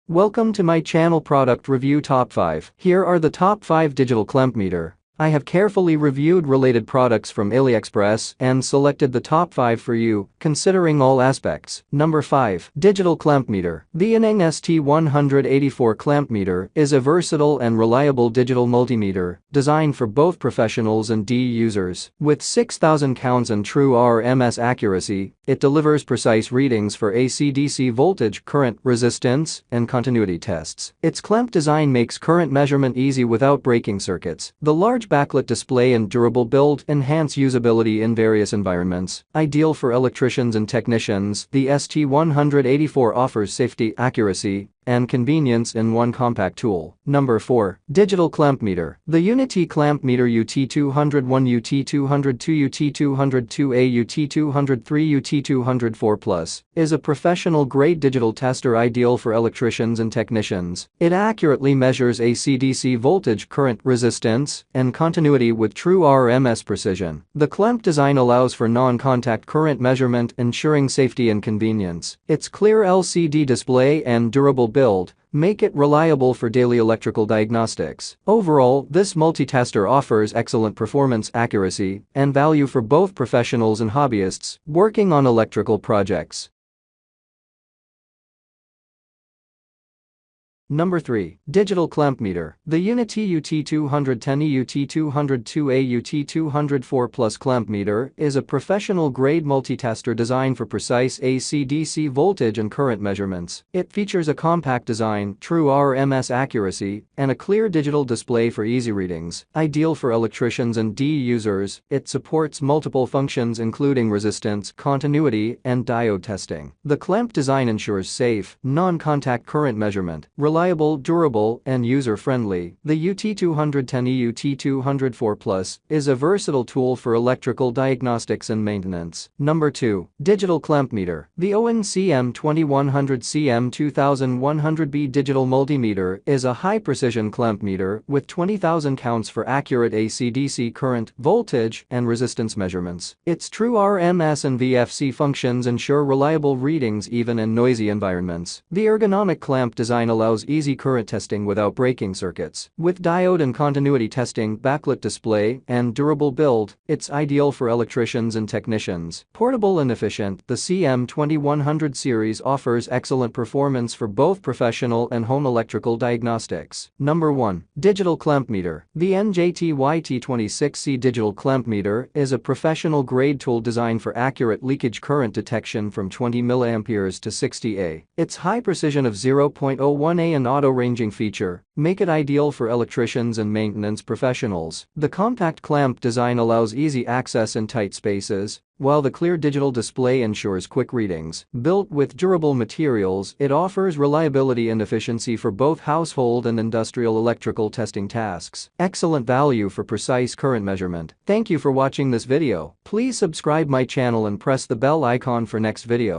Welcome to my channel Product Review Top 5. Here are the top 5 digital clamp meter. I have carefully reviewed related products from AliExpress and selected the top 5 for you, considering all aspects. Number 5. Digital Clamp Meter. The Aneng ST184 clamp meter is a versatile and reliable digital multimeter designed for both professionals and DE users. With 6,000 counts and true RMS accuracy, it delivers precise readings for AC/DC voltage, current, resistance, and continuity tests. Its clamp design makes current measurement easy without breaking circuits. The large backlit display and durable build enhance usability in various environments. Ideal for electricians and technicians, the ST184 offers safety, accuracy, and convenience in one compact tool. Number 4. Digital Clamp Meter. The Unity Clamp Meter UT201, UT202, UT202A, UT203, UT204+ is a professional-grade digital tester ideal for electricians and technicians. It accurately measures AC/DC voltage, current, resistance, and continuity with true RMS precision. The clamp design allows for non-contact current measurement, ensuring safety and convenience. Its clear LCD display and durable build make it reliable for daily electrical diagnostics. Overall, this multi-tester offers excellent performance, accuracy, and value for both professionals and hobbyists working on electrical projects. Number 3. Digital Clamp Meter. The Unity UT210E, UT202A, UT204+ clamp meter is a professional-grade multi-tester designed for precise AC/DC voltage and current measurements. It features a compact design, true RMS accuracy, and a clear digital display for easy readings. Ideal for electricians and DE users, it supports multiple functions including resistance, continuity, and diode testing. The clamp design ensures safe, non-contact current measurement, reliable, durable, and user-friendly. The UT210E, UT204+ is a versatile tool for electrical diagnostics and maintenance. Number 2. Digital Clamp Meter. The ON CM2100 CM2100B digital multimeter is a high-precision clamp meter with 20,000 counts for accurate AC/DC current, voltage, and resistance measurements. Its true RMS and VFC functions ensure reliable readings even in noisy environments. The ergonomic clamp design allows easy current testing without breaking circuits. With diode and continuity testing, backlit display, and durable build, it's ideal for electricians and technicians. Portable and efficient, the CM2100 series offers excellent performance for both professional and home electrical diagnostics. Number 1. Digital Clamp Meter. The NJT-YT26C digital clamp meter is a professional-grade tool designed for accurate leakage current detection from 20 mA to 60 A. Its high precision of 0.01 A and auto-ranging feature make it ideal for electricians and maintenance professionals. The compact clamp design allows easy access in tight spaces, while the clear digital display ensures quick readings. Built with durable materials, it offers reliability and efficiency for both household and industrial electrical testing tasks. Excellent value for precise current measurement. Thank you for watching this video. Please subscribe my channel and press the bell icon for next video.